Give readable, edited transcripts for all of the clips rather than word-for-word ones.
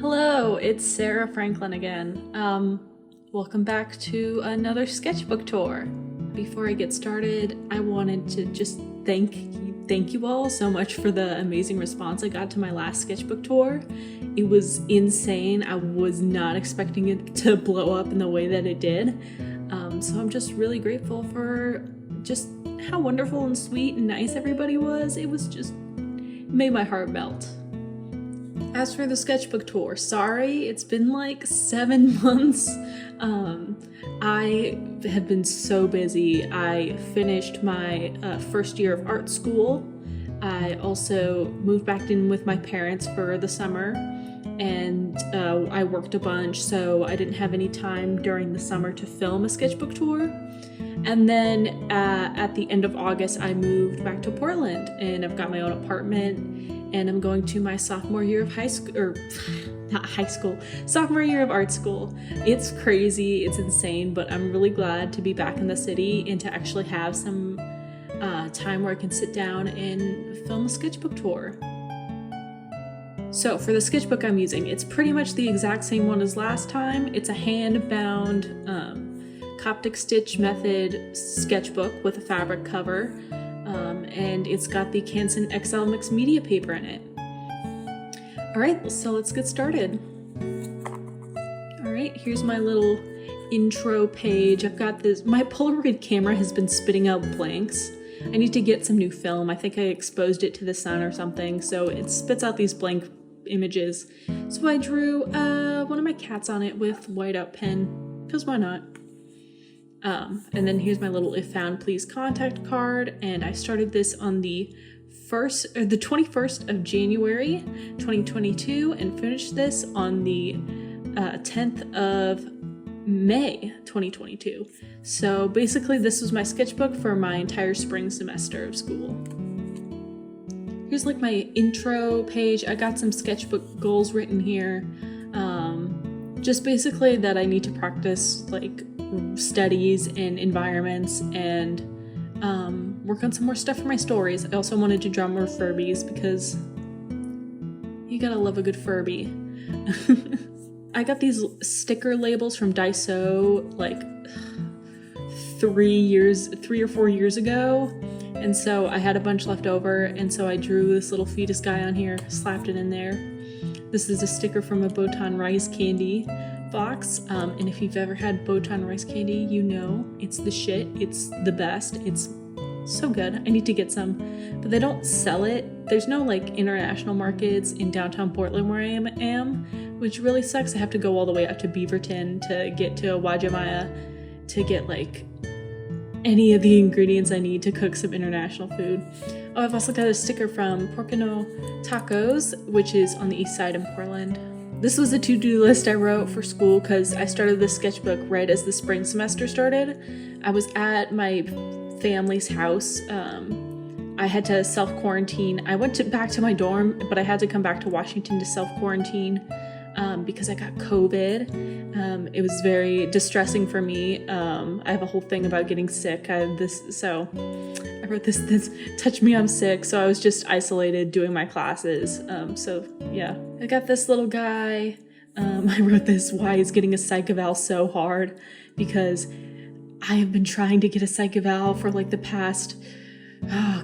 Hello, it's Sarah Franklin again. Welcome back to another sketchbook tour. Before I get started, I wanted to just thank you all so much for the amazing response I got to my last sketchbook tour. It was insane. I was not expecting it to blow up in the way that it did. So I'm just really grateful for just how wonderful and sweet and nice everybody was. It made my heart melt. As for the sketchbook tour, sorry, it's been like 7 months. I have been so busy. I finished my first year of art school. I also moved back in with my parents for the summer, and I worked a bunch, so I didn't have any time during the summer to film a sketchbook tour. And then at the end of August, I moved back to Portland, and I've got my own apartment. And I'm going to my sophomore year of sophomore year of art school. It's crazy, it's insane, but I'm really glad to be back in the city and to actually have some time where I can sit down and film a sketchbook tour. So for the sketchbook I'm using, it's pretty much the exact same one as last time. It's a hand-bound Coptic stitch method sketchbook with a fabric cover. And it's got the Canson XL mixed media paper in it. Alright, so let's get started. Alright, here's my little intro page. I've got this, my Polaroid camera has been spitting out blanks. I need to get some new film. I think I exposed it to the sun or something, so it spits out these blank images. So I drew one of my cats on it with whiteout pen, because why not? And then here's my little if found please contact card, and I started this on the 21st of January 2022 and finished this on the 10th of May 2022. So basically this was my sketchbook for my entire spring semester of school. Here's like my intro page. I got some sketchbook goals written here. Just basically that I need to practice like studies and environments and work on some more stuff for my stories. I also wanted to draw more Furbies because you gotta love a good Furby. I got these sticker labels from Daiso like 3 or 4 years ago, and so I had a bunch left over, and so I drew this little fetus guy on here, slapped it in there. This is a sticker from a Botan rice candy box, and if you've ever had Botan rice candy, you know it's the shit. It's the best. It's so good. I need to get some, but they don't sell it. There's no like international markets in downtown Portland where I am, which really sucks. I have to go all the way out to Beaverton to get to Wajimaya to get like any of the ingredients I need to cook some international food. Oh, I've also got a sticker from Porcino Tacos, which is on the east side in Portland. This was a to-do list I wrote for school because I started this sketchbook right as the spring semester started. I was at my family's house. I had to self-quarantine. I went back to my dorm, but I had to come back to Washington to self-quarantine because I got COVID. It was very distressing for me. I have a whole thing about getting sick. I wrote this touch me, I'm sick. So I was just isolated doing my classes. So yeah, I got this little guy. I wrote this, why is getting a psych eval so hard? Because I have been trying to get a psych eval for like the past,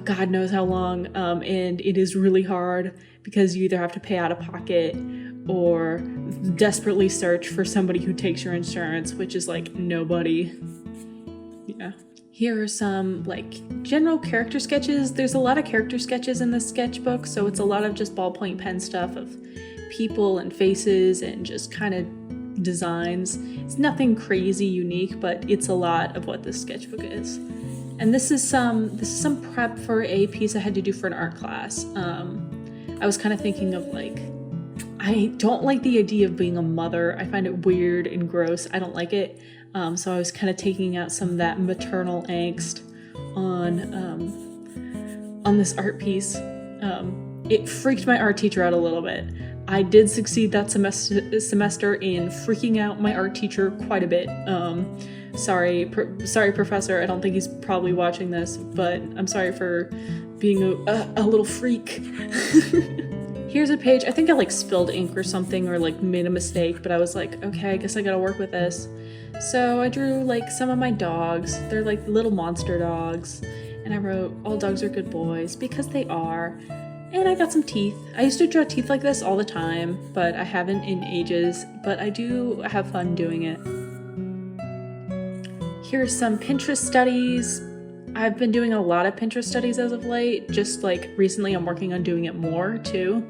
God knows how long. And it is really hard because you either have to pay out of pocket or desperately search for somebody who takes your insurance, which is like nobody. Yeah. Here are some like general character sketches. There's a lot of character sketches in this sketchbook, so it's a lot of just ballpoint pen stuff of people and faces and just kind of designs. It's nothing crazy unique, but it's a lot of what this sketchbook is. And this is some prep for a piece I had to do for an art class. I was kind of thinking of like, I don't like the idea of being a mother. I find it weird and gross. I don't like it. So I was kind of taking out some of that maternal angst on this art piece. It freaked my art teacher out a little bit. I did succeed that semester in freaking out my art teacher quite a bit. Sorry, professor. I don't think he's probably watching this, but I'm sorry for being a little freak. Here's a page. I think I like spilled ink or something, or like made a mistake, but I was like, okay, I guess I gotta work with this. So I drew like some of my dogs. They're like little monster dogs. And I wrote, all dogs are good boys, because they are. And I got some teeth. I used to draw teeth like this all the time, but I haven't in ages, but I do have fun doing it. Here's some Pinterest studies. I've been doing a lot of Pinterest studies as of late. Just like recently I'm working on doing it more too.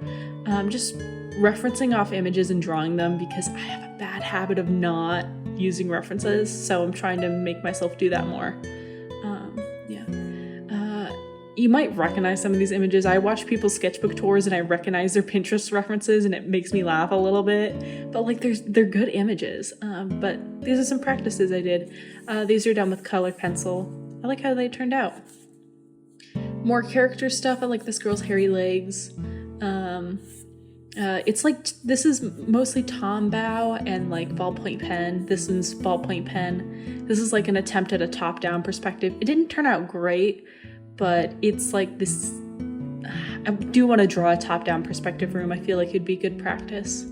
Just referencing off images and drawing them, because I have a bad habit of not using references. So I'm trying to make myself do that more. You might recognize some of these images. I watch people's sketchbook tours and I recognize their Pinterest references, and it makes me laugh a little bit. But like they're good images. But these are some practices I did. These are done with colored pencil. I like how they turned out. More character stuff. I like this girl's hairy legs. It's like, this is mostly Tombow and like ballpoint pen. This is ballpoint pen. This is like an attempt at a top-down perspective. It didn't turn out great, but it's like this. I do want to draw a top-down perspective room. I feel like it'd be good practice.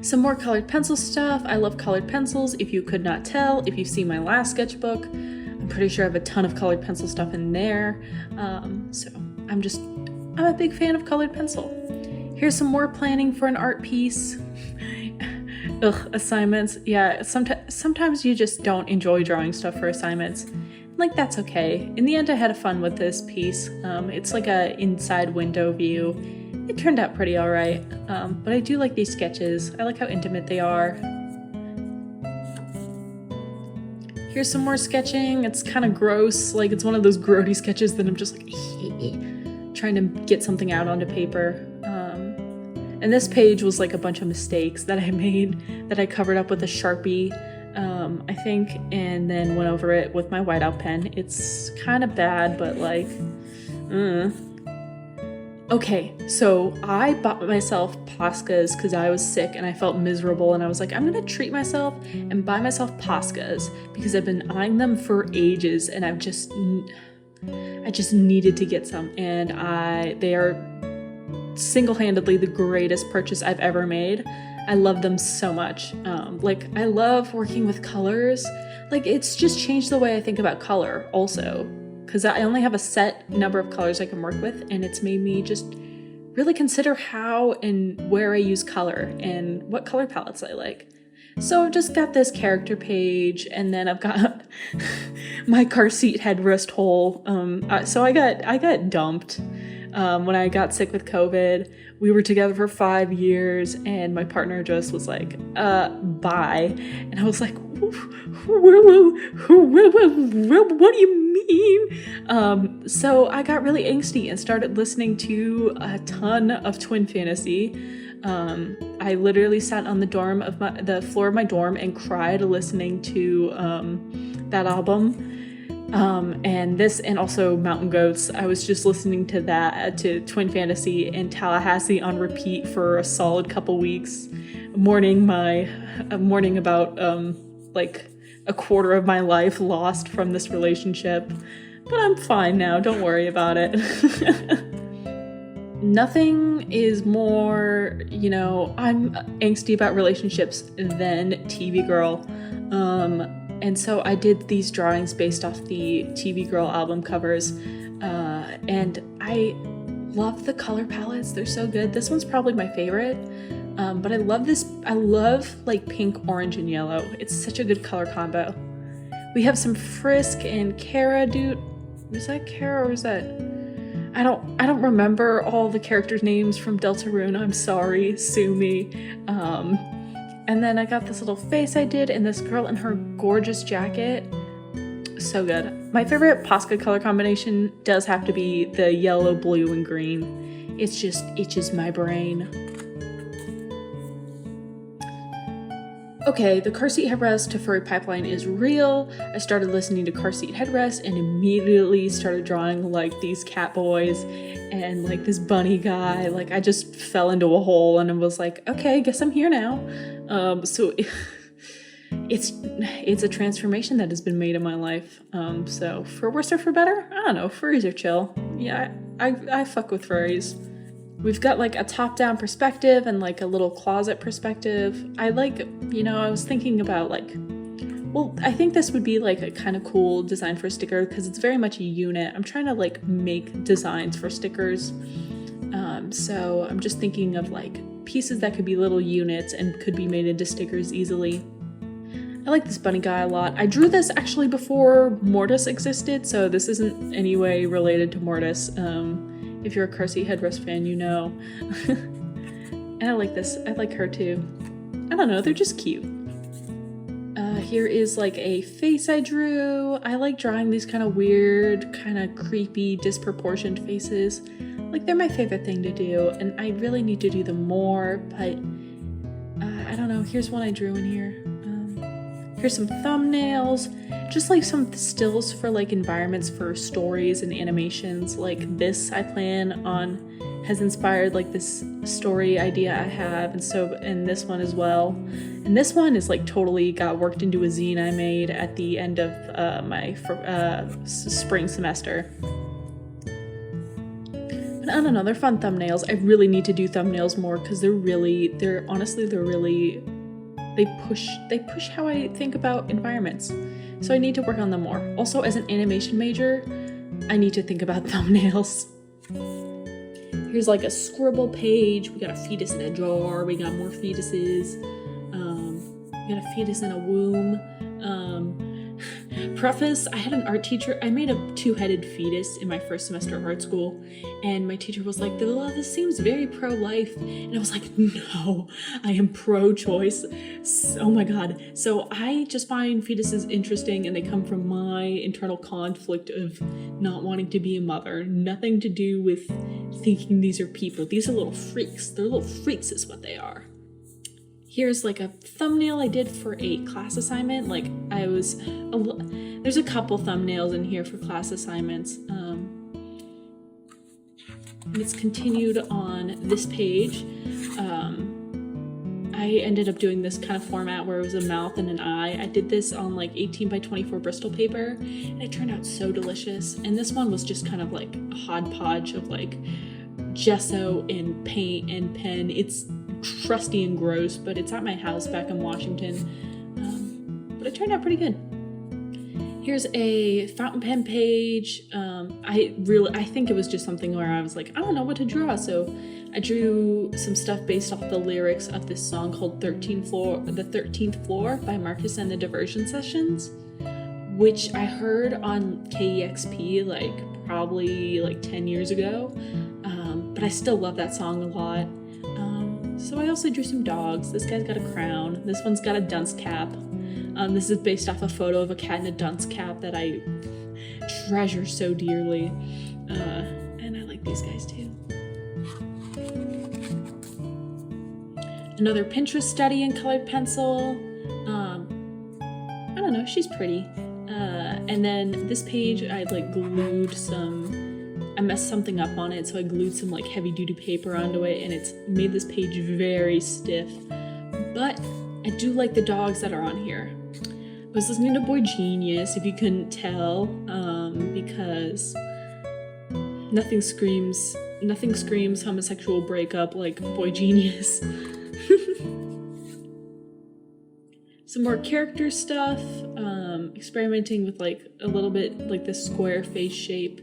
Some more colored pencil stuff. I love colored pencils. If you could not tell, if you've seen my last sketchbook, I'm pretty sure I have a ton of colored pencil stuff in there. So I'm a big fan of colored pencil. Here's some more planning for an art piece. Ugh, assignments. Yeah, sometimes you just don't enjoy drawing stuff for assignments. Like, that's okay. In the end, I had fun with this piece. It's like a inside window view. It turned out pretty all right. But I do like these sketches. I like how intimate they are. Here's some more sketching. It's kind of gross. Like, it's one of those grody sketches that I'm just like trying to get something out onto paper. And this page was like a bunch of mistakes that I made that I covered up with a Sharpie, I think, and then went over it with my whiteout pen. It's kind of bad, but like, Okay, so I bought myself Poscas because I was sick and I felt miserable, and I was like, I'm gonna treat myself and buy myself Poscas because I've been eyeing them for ages, and I just needed to get some, and they are single-handedly the greatest purchase I've ever made. I love them so much. Like, I love working with colors. Like, it's just changed the way I think about color also, because I only have a set number of colors I can work with, and it's made me just really consider how and where I use color and what color palettes I like. So I've just got this character page, and then I've got my car seat headrest hole. So I got dumped when I got sick with COVID. We were together for 5 years, and my partner just was like, bye. And I was like, what do you mean? So I got really angsty and started listening to a ton of Twin Fantasy. I literally sat on the floor of my dorm and cried listening to that album. And also Mountain Goats. I was just listening to to Twin Fantasy and Tallahassee on repeat for a solid couple weeks, mourning about like a quarter of my life lost from this relationship. But I'm fine now, don't worry about it. Nothing is more, I'm angsty about relationships than TV Girl. And so I did these drawings based off the TV Girl album covers, and I love the color palettes. They're so good. This one's probably my favorite, but I love this. I love like pink, orange, and yellow. It's such a good color combo. We have some Frisk and Kara, dude. Is that Kara or is that? I don't remember all the characters' names from Deltarune. I'm sorry, sue me. And then I got this little face I did, and this girl in her gorgeous jacket. So good. My favorite Posca color combination does have to be the yellow, blue, and green. It just itches my brain. Okay, the car seat headrest to Furry Pipeline is real. I started listening to car seat headrest and immediately started drawing like these cat boys and like this bunny guy. Like, I just fell into a hole and I was like, okay, I guess I'm here now. So it's a transformation that has been made in my life. So for worse or for better, I don't know, furries are chill. Yeah, I fuck with furries. We've got like a top-down perspective and like a little closet perspective. I like, I was thinking about like, well, I think this would be like a kind of cool design for a sticker because it's very much a unit. I'm trying to like make designs for stickers. So I'm just thinking of like pieces that could be little units and could be made into stickers easily. I like this bunny guy a lot. I drew this actually before Mortis existed, so this isn't any way related to Mortis. If you're a Carsey Headrest fan, you know. And I like this. I like her too. I don't know, they're just cute. Here is like a face I drew. I like drawing these kind of weird, kind of creepy, disproportioned faces. Like, they're my favorite thing to do, and I really need to do them more, but I don't know. Here's one I drew in here. Here's some thumbnails, just like some stills for like environments for stories and animations. Like this I plan on has inspired like this story idea I have, and this one as well. And this one is like totally got worked into a zine I made at the end of my spring semester. But I don't know, they're fun thumbnails. I really need to do thumbnails more because they push how I think about environments. So I need to work on them more. Also, as an animation major, I need to think about thumbnails. Here's like a scribble page. We got a fetus in a jar. We got more fetuses. We got a fetus in a womb. Preface, I had an art teacher. I made a two-headed fetus in my first semester of art school, and my teacher was like, well, this seems very pro-life. And I was like, no, I am pro-choice. Oh my god. So I just find fetuses interesting, and they come from my internal conflict of not wanting to be a mother. Nothing to do with thinking these are people. These are little freaks. They're little freaks is what they are. Here's like a thumbnail I did for a class assignment. Like there's a couple thumbnails in here for class assignments. And it's continued on this page. I ended up doing this kind of format where it was a mouth and an eye. I did this on like 18 by 24 Bristol paper, and it turned out so delicious. And this one was just kind of like a hodgepodge of like gesso and paint and pen. It's crusty and gross, but it's at my house back in Washington. But it turned out pretty good. Here's a fountain pen page. I think it was just something where I was like, I don't know what to draw, so I drew some stuff based off the lyrics of this song called The 13th Floor by Marcus and the Diversion Sessions, which I heard on KEXP probably 10 years ago, but I still love that song a lot. So I also drew some dogs. This guy's got a crown. This one's got a dunce cap. This is based off a photo of a cat in a dunce cap that I treasure so dearly. And I like these guys too. Another Pinterest study in colored pencil. I don't know, she's pretty. And then this page, I messed something up on it, so I glued some heavy duty paper onto it, and it's made this page very stiff. But I do like the dogs that are on here. I was listening to Boy Genius, if you couldn't tell, because nothing screams homosexual breakup like Boy Genius. Some more character stuff, experimenting with a little bit this square face shape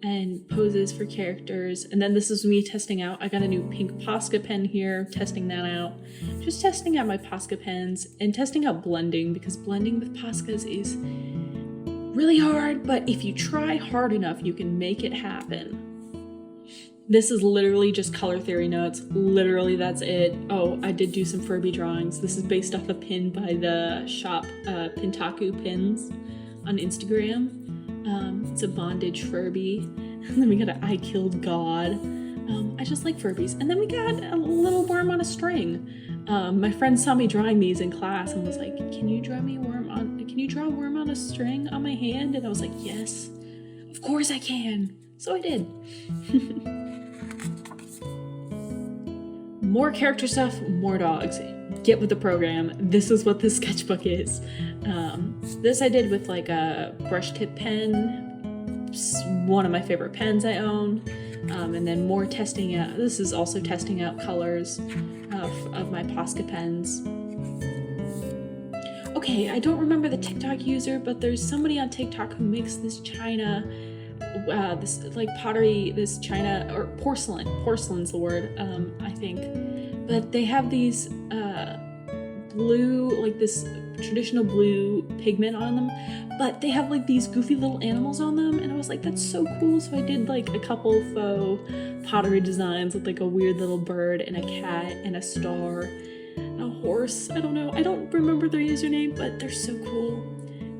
and poses for characters. And then this is me testing out. I got a new pink Posca pen here, testing that out. Just testing out my Posca pens and testing out blending, because blending with Poscas is really hard, but if you try hard enough, you can make it happen. This is literally just color theory notes. Literally, that's it. Oh, I did do some Furby drawings. This is based off a pin by the shop Pintaku Pins on Instagram. It's a bondage Furby. And then we got an I Killed God. I just like Furbies. And then we got a little worm on a string. My friend saw me drawing these in class and was like, can you draw a worm on a string on my hand? And I was like, yes, of course I can. So I did. More character stuff, more dogs. Get with the program. This is what this sketchbook is. This I did with a brush tip pen. one of my favorite pens I own. And then more testing out. This is also testing out colors of my Posca pens. Okay, I don't remember the TikTok user, but there's somebody on TikTok who makes this china, this like pottery, this china, or porcelain. Porcelain's the word, I think. But they have these blue, like this traditional blue pigment on them, but they have like these goofy little animals on them, and I was like, that's so cool. So I did like a couple faux pottery designs with like a weird little bird and a cat and a star and a horse. I don't know, I don't remember their username, but they're so cool.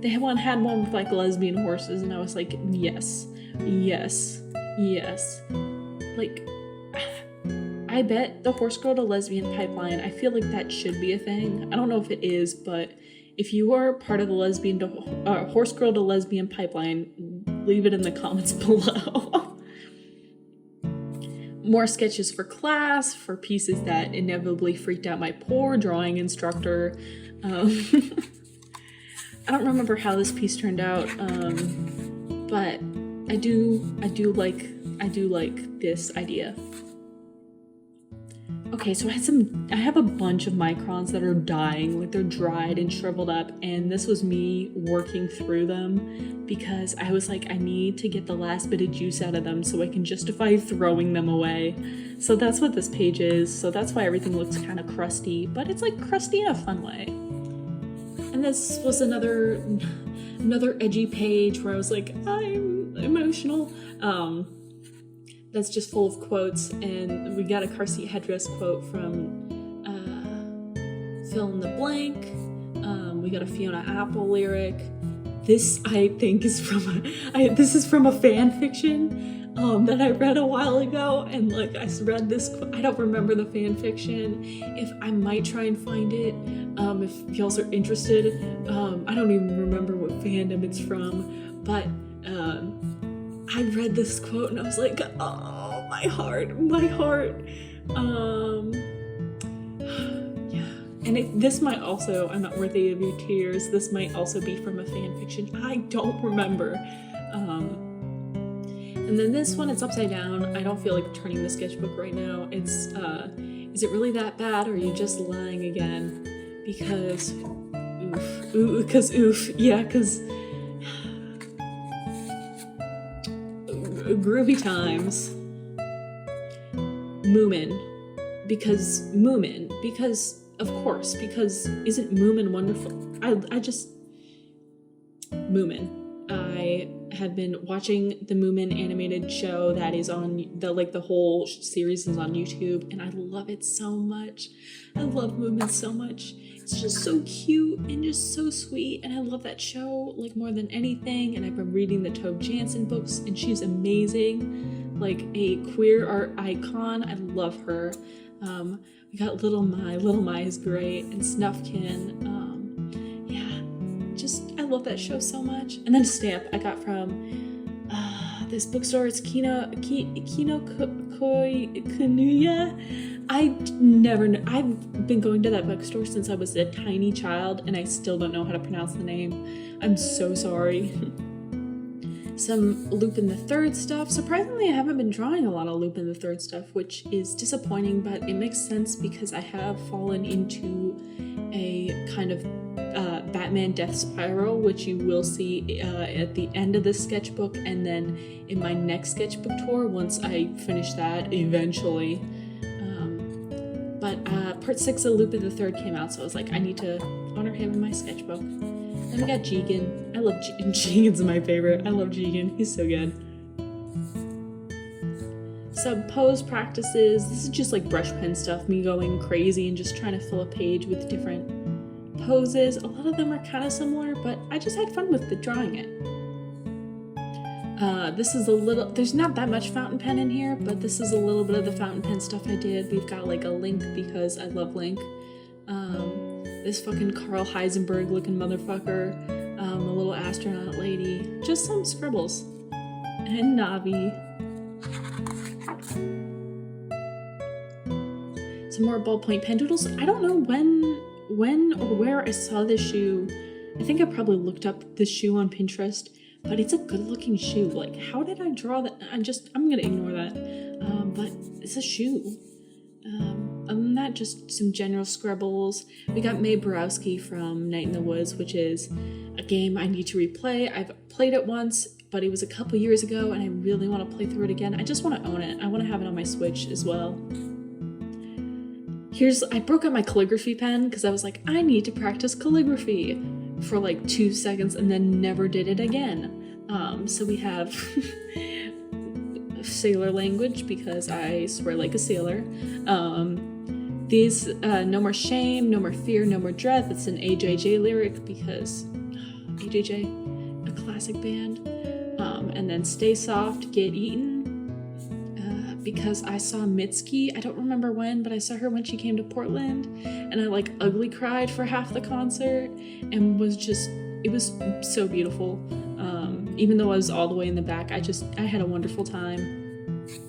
They had one with like lesbian horses, and I was like, yes, yes, yes. Like, I bet the horse girl to lesbian pipeline, I feel like that should be a thing. I don't know if it is, but if you are part of the lesbian to horse girl to lesbian pipeline, leave it in the comments below. More sketches for class, for pieces that inevitably freaked out my poor drawing instructor. I don't remember how this piece turned out, but I do like this idea. Okay, so I have a bunch of microns that are dying, like they're dried and shriveled up, and this was me working through them because I was like, I need to get the last bit of juice out of them so I can justify throwing them away. So that's what this page is, so that's why everything looks kind of crusty, but it's like crusty in a fun way. And this was another edgy page where I was like, I'm emotional. That's just full of quotes, and we got a car seat headdress quote from Fill in the Blank. We got a Fiona Apple lyric. This I think is from a fan fiction that I read a while ago, and like I read this. I don't remember the fan fiction. If I might try and find it, if y'all are interested. I don't even remember what fandom it's from, but. I read this quote and I was like, oh, my heart. Yeah. And this might also, I'm not worthy of your tears, this might also be from a fan fiction. I don't remember. And then this one, it's upside down. I don't feel like turning the sketchbook right now. It's, is it really that bad, or are you just lying again? Because, groovy times. Moomin, because of course, because isn't Moomin wonderful? Moomin. I have been watching the Moomin animated show that is on the whole series is on YouTube, and I love it so much. I love Moomin so much. It's just so cute and just so sweet, and I love that show like more than anything. And I've been reading the Tove Jansson books, and she's amazing, like a queer art icon. I love her. We got Little My is great, and Snufkin. I love that show so much. And then a stamp I got from this bookstore. It's Kino Kanuya. I've been going to that bookstore since I was a tiny child, and I still don't know how to pronounce the name. I'm so sorry. Some Lupin the Third stuff. Surprisingly, I haven't been drawing a lot of Lupin the Third stuff, which is disappointing, but it makes sense because I have fallen into a kind of Batman death spiral, which you will see at the end of this sketchbook, and then in my next sketchbook tour once I finish that eventually. But part 6 of Lupin the Third came out, so I was like, I need to honor him in my sketchbook. Then we got Jigen. I love Jigen's my favorite. I love Jigen. He's so good. Some pose practices. This is just like brush pen stuff, me going crazy and just trying to fill a page with different poses. A lot of them are kind of similar, but I just had fun with drawing it. This is there's not that much fountain pen in here, but this is a little bit of the fountain pen stuff I did. We've got like a Link because I love Link. This fucking Carl Heisenberg looking motherfucker. A little astronaut lady. Just some scribbles. And Navi. Some more ballpoint pen doodles. I don't know when or where I saw this shoe. I think I probably looked up this shoe on Pinterest, but it's a good looking shoe. Like, how did I draw that? I'm gonna ignore that. But it's a shoe. Other than that, just some general scribbles. We got Mae Borowski from Night in the Woods, which is a game I need to replay. I've played it once, but it was a couple years ago, and I really want to play through it again. I just want to own it. I want to have it on my Switch as well. I broke out my calligraphy pen because I was like, I need to practice calligraphy for like 2 seconds and then never did it again. So we have sailor language because I swear like a sailor. These No More Shame, No More Fear, No More Dread. That's an AJJ lyric because AJJ, a classic band. And then Stay Soft, Get Eaten. Because I saw Mitski, I don't remember when, but I saw her when she came to Portland, and I like ugly cried for half the concert, and it was so beautiful. Even though I was all the way in the back, I had a wonderful time.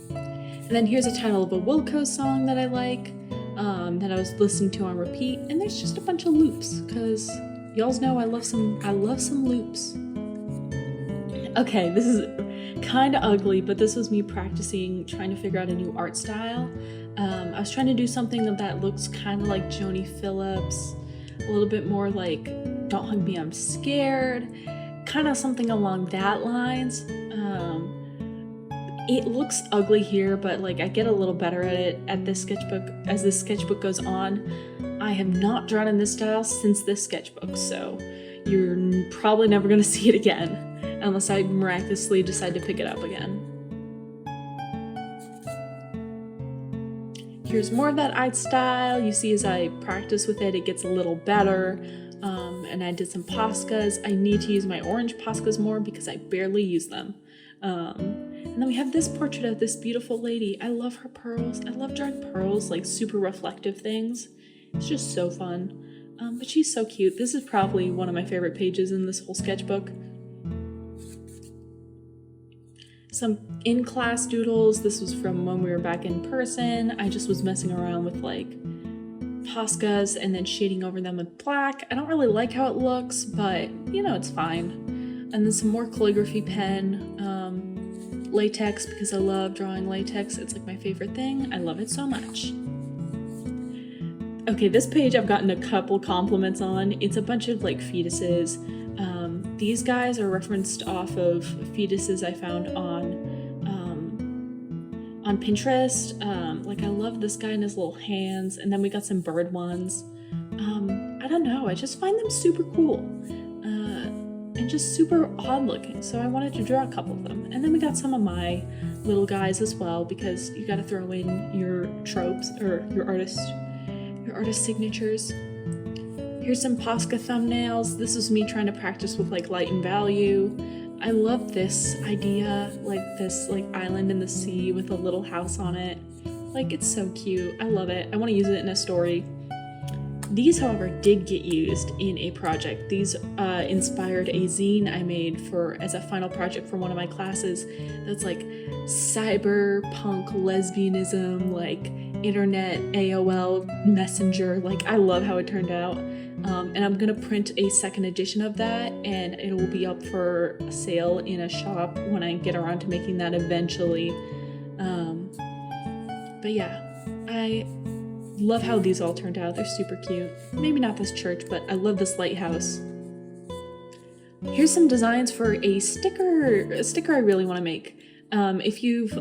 And then here's a title of a Wilco song that I like, that I was listening to on repeat, and there's just a bunch of loops, because y'all know I love some loops. Okay, this is kind of ugly, but this was me practicing, trying to figure out a new art style. I was trying to do something that looks kind of like Joni Phillips, a little bit more like Don't Hug Me, I'm Scared, kind of something along that lines. It looks ugly here, but like I get a little better at it at this sketchbook as this sketchbook goes on. I have not drawn in this style since this sketchbook, so you're probably never going to see it again unless I miraculously decide to pick it up again. Here's more of that art style. You see as I practice with it, it gets a little better. And I did some Poscas. I need to use my orange Poscas more because I barely use them. And then we have this portrait of this beautiful lady. I love her pearls. I love drawing pearls, like super reflective things. It's just so fun. But she's so cute. This is probably one of my favorite pages in this whole sketchbook. Some in-class doodles. This was from when we were back in person. I just was messing around with like Poscas and then shading over them with black. I don't really like how it looks, but you know, it's fine. And then some more calligraphy pen, latex, because I love drawing latex. It's like my favorite thing. I love it so much. Okay, this page I've gotten a couple compliments on. It's a bunch of like fetuses. These guys are referenced off of fetuses I found on Pinterest. Like I love this guy and his little hands, and then we got some bird ones. I don't know, I just find them super cool and just super odd looking, so I wanted to draw a couple of them. And then we got some of my little guys as well, because you gotta throw in your tropes or your artist signatures. Here's some Posca thumbnails. This is me trying to practice with like light and value. I love this idea, like this like island in the sea with a little house on it. Like, it's so cute. I love it. I want to use it in a story. These, however, did get used in a project. These inspired a zine I made as a final project for one of my classes. That's like cyberpunk lesbianism, like internet AOL messenger. Like, I love how it turned out. And I'm gonna print a second edition of that, and it will be up for sale in a shop when I get around to making that eventually. But yeah, I love how these all turned out. They're super cute. Maybe not this church, but I love this lighthouse. Here's some designs for a sticker I really want to make. If you've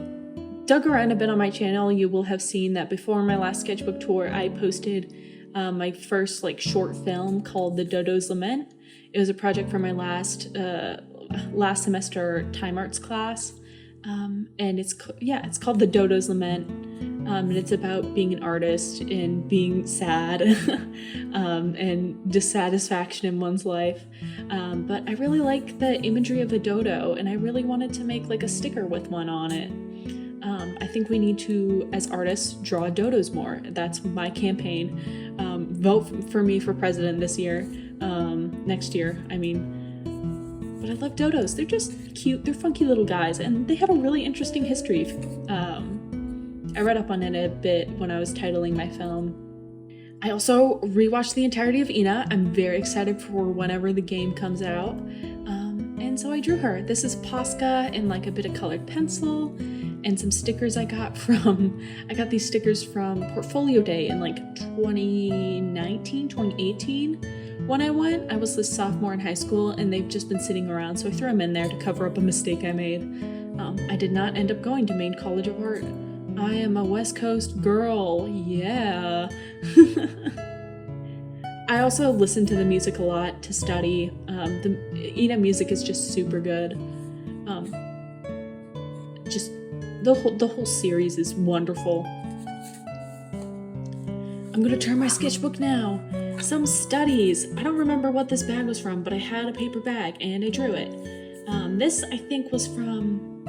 dug around a bit on my channel, you will have seen that before my last sketchbook tour, I posted my first like short film called The Dodo's Lament. It was a project for my last semester time arts class, and it's called The Dodo's Lament, and it's about being an artist and being sad and dissatisfaction in one's life. But I really like the imagery of a dodo, and I really wanted to make like a sticker with one on it. I think we need to, as artists, draw dodos more. That's my campaign. Vote for me for president this year, next year, I mean. But I love dodos. They're just cute. They're funky little guys, and they have a really interesting history. I read up on it a bit when I was titling my film. I also rewatched the entirety of Ina. I'm very excited for whenever the game comes out. And And so I drew her. This is Posca and like a bit of colored pencil and some stickers I got these stickers from Portfolio Day in like 2019, 2018. When I went, I was a sophomore in high school and they've just been sitting around, so I threw them in there to cover up a mistake I made. I did not end up going to Maine College of Art. I am a West Coast girl, yeah. I also listen to the music a lot to study. The Ina music is just super good. Just the whole series is wonderful. I'm gonna turn my sketchbook now. Some studies. I don't remember what this bag was from, but I had a paper bag and I drew it. This I think was from,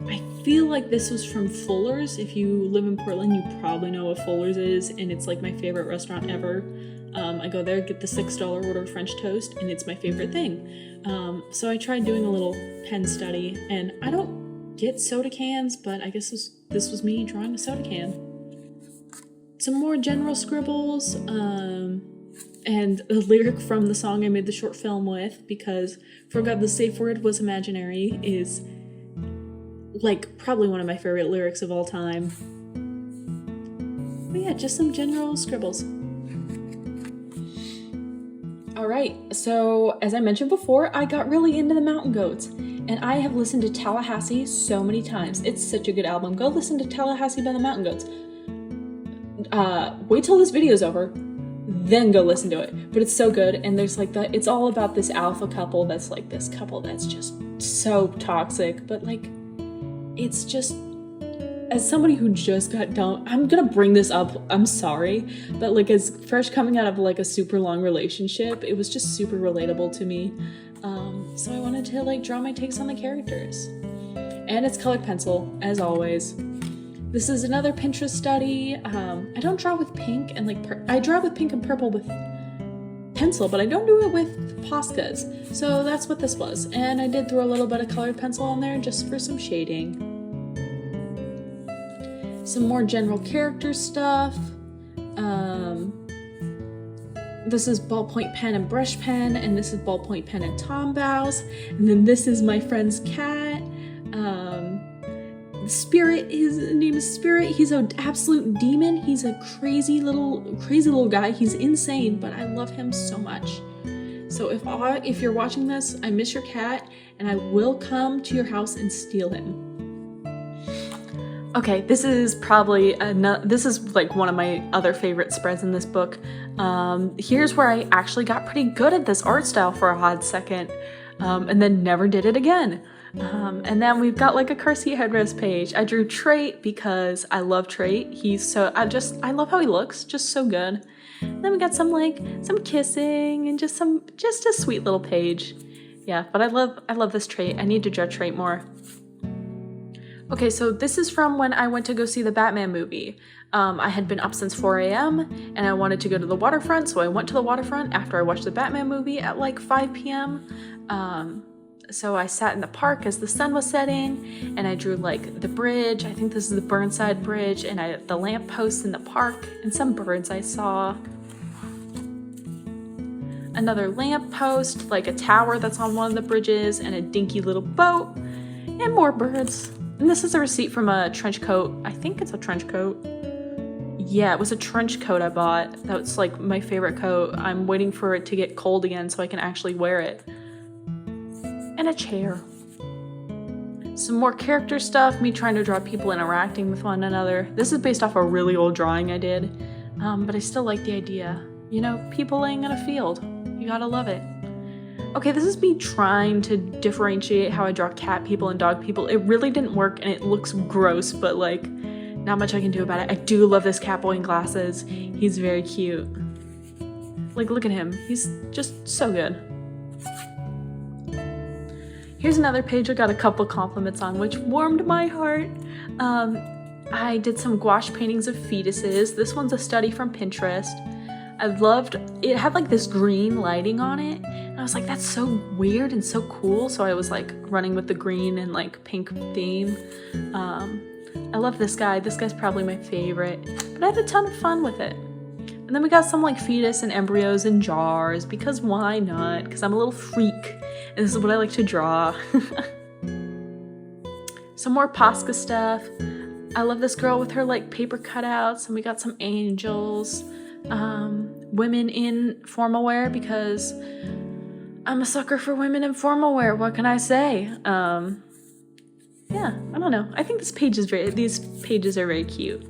I feel like this was from Fuller's. If you live in Portland, you probably know what Fuller's is, and it's like my favorite restaurant ever. I go there, get the $6 order of French toast, and it's my favorite thing. So I tried doing a little pen study, and I don't get soda cans, but I guess this was me drawing a soda can. Some more general scribbles, and a lyric from the song I made the short film with, because Forgot the Safe Word Was Imaginary is like probably one of my favorite lyrics of all time. But yeah, just some general scribbles. Alright, so as I mentioned before, I got really into the Mountain Goats, and I have listened to Tallahassee so many times. It's such a good album. Go listen to Tallahassee by the Mountain Goats. Wait till this video's over, then go listen to it. But it's so good, and there's like it's all about this alpha couple that's like this couple that's just so toxic, but like, it's just, as somebody who just got done, I'm gonna bring this up, I'm sorry, but like as fresh coming out of like a super long relationship, it was just super relatable to me. So I wanted to like draw my takes on the characters. And it's colored pencil, as always. This is another Pinterest study. I don't draw with pink and like, I draw with pink and purple with pencil, but I don't do it with Poscas. So that's what this was. And I did throw a little bit of colored pencil on there just for some shading. Some more general character stuff. This is ballpoint pen and brush pen, and this is ballpoint pen and tombows. And then this is my friend's cat. Spirit, his name is Spirit. He's an absolute demon. He's a crazy little guy. He's insane, but I love him so much. So if you're watching this, I miss your cat, and I will come to your house and steal him. Okay, this is probably this is like one of my other favorite spreads in this book. Here's where I actually got pretty good at this art style for a hot second, and then never did it again. And then we've got like a car seat headrest page. I drew Trait because I love Trait. I love how he looks, just so good. And then we got some kissing and just a sweet little page. Yeah, but I love this Trait. I need to draw Trait more. Okay, so this is from when I went to go see the Batman movie. I had been up since 4 a.m. and I wanted to go to the waterfront, so I went to the waterfront after I watched the Batman movie at like 5 p.m. So I sat in the park as the sun was setting, and I drew like the bridge. I think this is the Burnside Bridge, and the lampposts in the park, and some birds I saw. Another lamppost, like a tower that's on one of the bridges, and a dinky little boat, and more birds. And this is a receipt from a trench coat. I think it's a trench coat. Yeah, it was a trench coat I bought. That's like my favorite coat. I'm waiting for it to get cold again so I can actually wear it. And a chair. Some more character stuff, me trying to draw people interacting with one another. This is based off a really old drawing I did, but I still like the idea. You know, people laying in a field. You gotta love it. Okay, this is me trying to differentiate how I draw cat people and dog people. It really didn't work and it looks gross, but like, not much I can do about it. I do love this cat boy in glasses. He's very cute. Like, look at him. He's just so good. Here's another page I got a couple compliments on, which warmed my heart. I did some gouache paintings of fetuses. This one's a study from Pinterest. I loved, it had like this green lighting on it. And I was like, that's so weird and so cool. So I was like running with the green and like pink theme. I love this guy. This guy's probably my favorite, but I had a ton of fun with it. And then we got some like fetus and embryos in jars, because why not? Because I'm a little freak. this is what I like to draw. Some more Posca stuff. I love this girl with her like paper cutouts, and we got some angels. Women in formal wear, because I'm a sucker for women in formal wear. What can I say? Yeah, I don't know. I think these pages are very cute.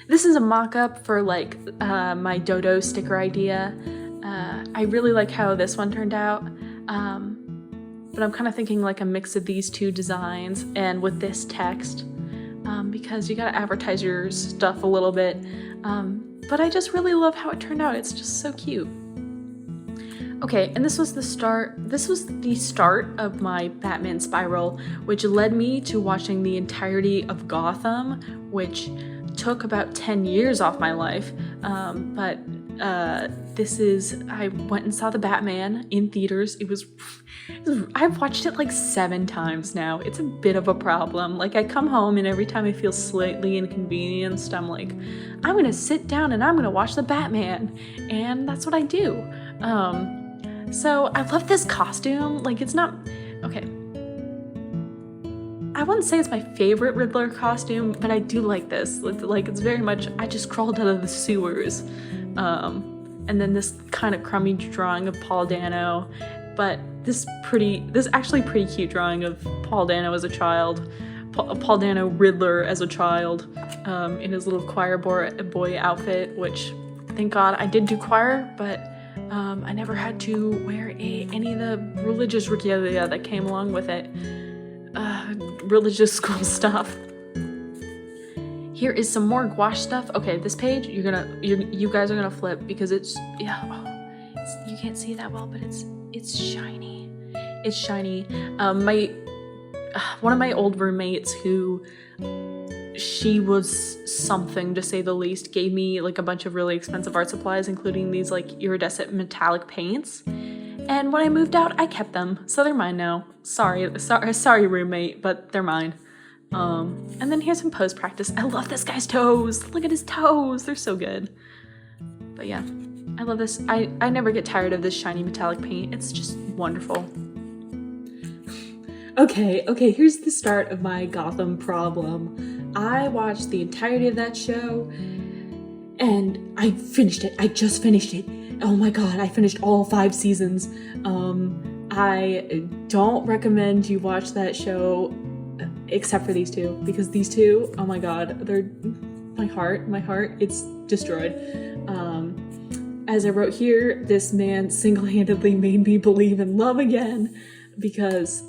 This is a mock-up for like my dodo sticker idea. I really like how this one turned out. But I'm kind of thinking like a mix of these two designs and with this text, because you gotta advertise your stuff a little bit. But I just really love how it turned out. It's just so cute. Okay, and this was the start of my Batman spiral, which led me to watching the entirety of Gotham, which took about 10 years off my life. I went and saw the Batman in theaters. I've watched it like 7 times now. It's a bit of a problem. Like, I come home and every time I feel slightly inconvenienced, I'm like, I'm gonna sit down and I'm gonna watch the Batman. And that's what I do. So I love this costume. Like, it's not, okay, I wouldn't say it's my favorite Riddler costume, but I do like this. Like, it's very much, I just crawled out of the sewers. And then this kind of crummy drawing of Paul Dano, but this actually pretty cute drawing of Paul Dano as a child, Paul Dano Riddler as a child, in his little choir boy outfit, which, thank God, I did do choir, but I never had to wear any of the religious regalia that came along with it. Religious school stuff. Here is some more gouache stuff. Okay, this page, you guys are gonna flip, because you can't see it that well, but it's shiny. It's shiny. One of my old roommates, who she was something to say the least, gave me like a bunch of really expensive art supplies, including these like iridescent metallic paints. And when I moved out, I kept them, so they're mine now. Sorry roommate, but they're mine. And then here's some pose practice. I love this guy's toes. Look at his toes. They're so good. But yeah, I love this. I never get tired of this shiny metallic paint. It's just wonderful. Okay, here's the start of my Gotham problem. I watched the entirety of that show, and I finished it. I just finished it. Oh my god, I finished all 5 seasons. I don't recommend you watch that show except for these two, because these two, oh my god, they're my heart, it's destroyed. As I wrote here, this man single-handedly made me believe in love again, because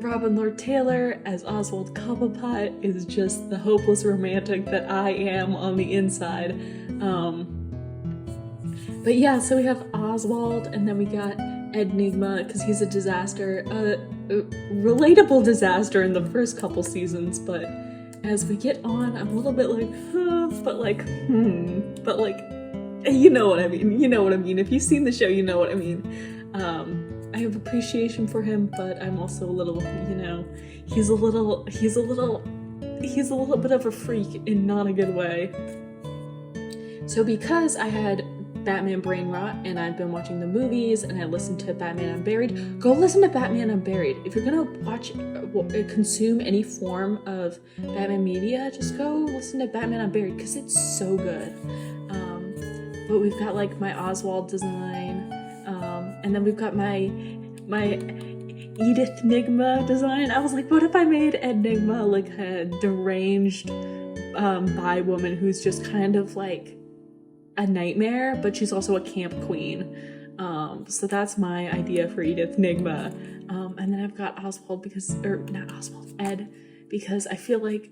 Robin Lord Taylor as Oswald Cobblepot is just the hopeless romantic that I am on the inside. But yeah, so we have Oswald, and then we got Enigma, because he's a disaster, a relatable disaster in the first couple seasons, but as we get on, I'm a little bit like, but you know what I mean, if you've seen the show, you know what I mean. I have appreciation for him, but I'm also a little, he's a little bit of a freak in not a good way. So because I had Batman brain rot, and I've been watching the movies, and I listened to Batman Unburied. Go listen to Batman Unburied. If you're gonna consume any form of Batman media, just go listen to Batman Unburied, because it's so good. But we've got like my Oswald design, and then we've got my Edith Nigma design. I was like, what if I made Enigma like a deranged bi woman who's just kind of like a nightmare, but she's also a camp queen. So that's my idea for Edith Nigma. And then I've got Oswald Ed, because I feel like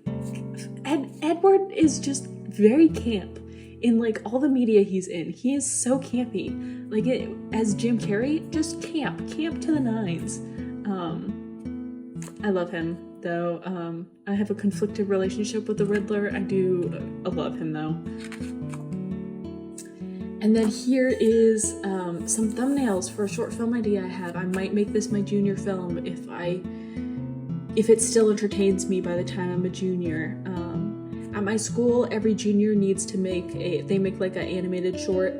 Edward is just very camp in like all the media he's in. He is so campy. Like as Jim Carrey, just camp to the nines. I love him though. I have a conflicted relationship with the Riddler. I love him though. And then here is some thumbnails for a short film idea I have. I might make this my junior film if it still entertains me by the time I'm a junior. At my school, every junior needs to make like an animated short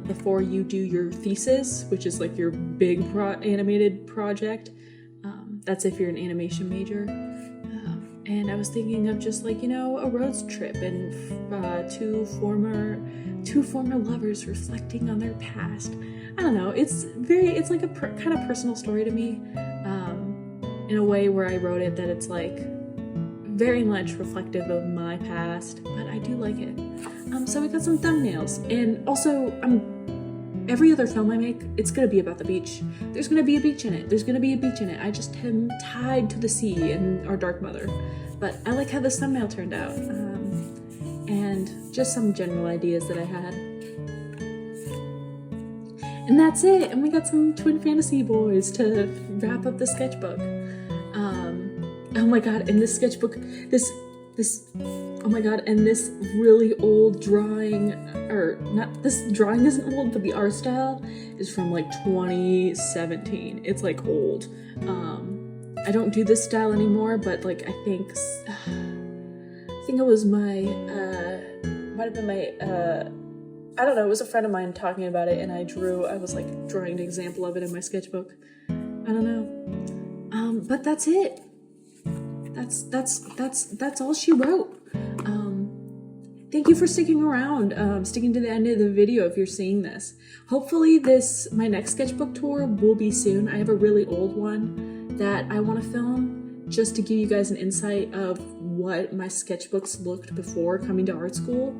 before you do your thesis, which is like your big animated project. That's if you're an animation major. And I was thinking of just like, you know, a road trip and two former lovers reflecting on their past. I don't know. It's like a kind of personal story to me, in a way where I wrote it that it's like very much reflective of my past, but I do like it. So we got some thumbnails, and also every other film I make, it's gonna be about the beach. There's gonna be a beach in it. There's gonna be a beach in it. I just am tied to the sea and our dark mother. But I like how this thumbnail turned out, and just some general ideas that I had. And that's it. And we got some twin fantasy boys to wrap up the sketchbook. Oh my god! And this sketchbook, oh my god! And this really old drawing, or not? This drawing isn't old, but the art style is from like 2017. It's like old. I don't do this style anymore, but like I think it was my might have been my I don't know, it was a friend of mine talking about it, and I was like drawing an example of it in my sketchbook. I don't know. But that's it. That's all she wrote. Thank you for sticking around, sticking to the end of the video if you're seeing this. Hopefully my next sketchbook tour will be soon. I have a really old one that I want to film just to give you guys an insight of what my sketchbooks looked before coming to art school.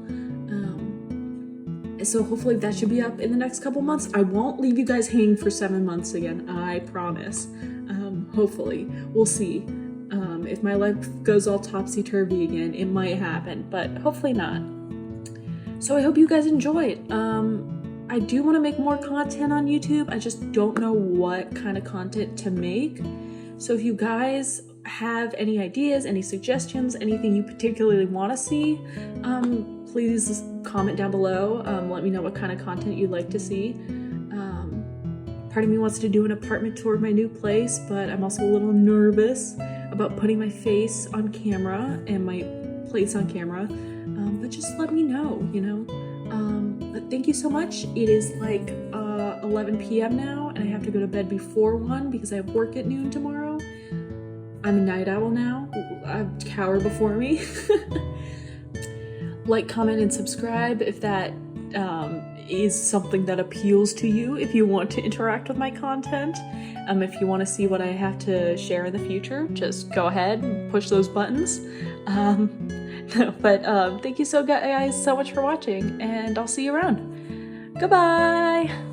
So hopefully that should be up in the next couple months. I won't leave you guys hanging for 7 months again, I promise. Hopefully. We'll see. If my life goes all topsy-turvy again, it might happen, but hopefully not. So I hope you guys enjoyed. I do want to make more content on YouTube. I just don't know what kind of content to make. So if you guys have any ideas, any suggestions, anything you particularly want to see, please comment down below. Let me know what kind of content you'd like to see. Part of me wants to do an apartment tour of my new place, but I'm also a little nervous about putting my face on camera and my place on camera. But just let me know, you know. But thank you so much. It is like 11 p.m. now, and I have to go to bed before 1 because I have work at noon tomorrow. I'm a night owl now. I have cower before me. Like, comment, and subscribe if that is something that appeals to you, if you want to interact with my content. If you want to see what I have to share in the future, just go ahead and push those buttons. But thank you guys so much for watching, and I'll see you around. Goodbye!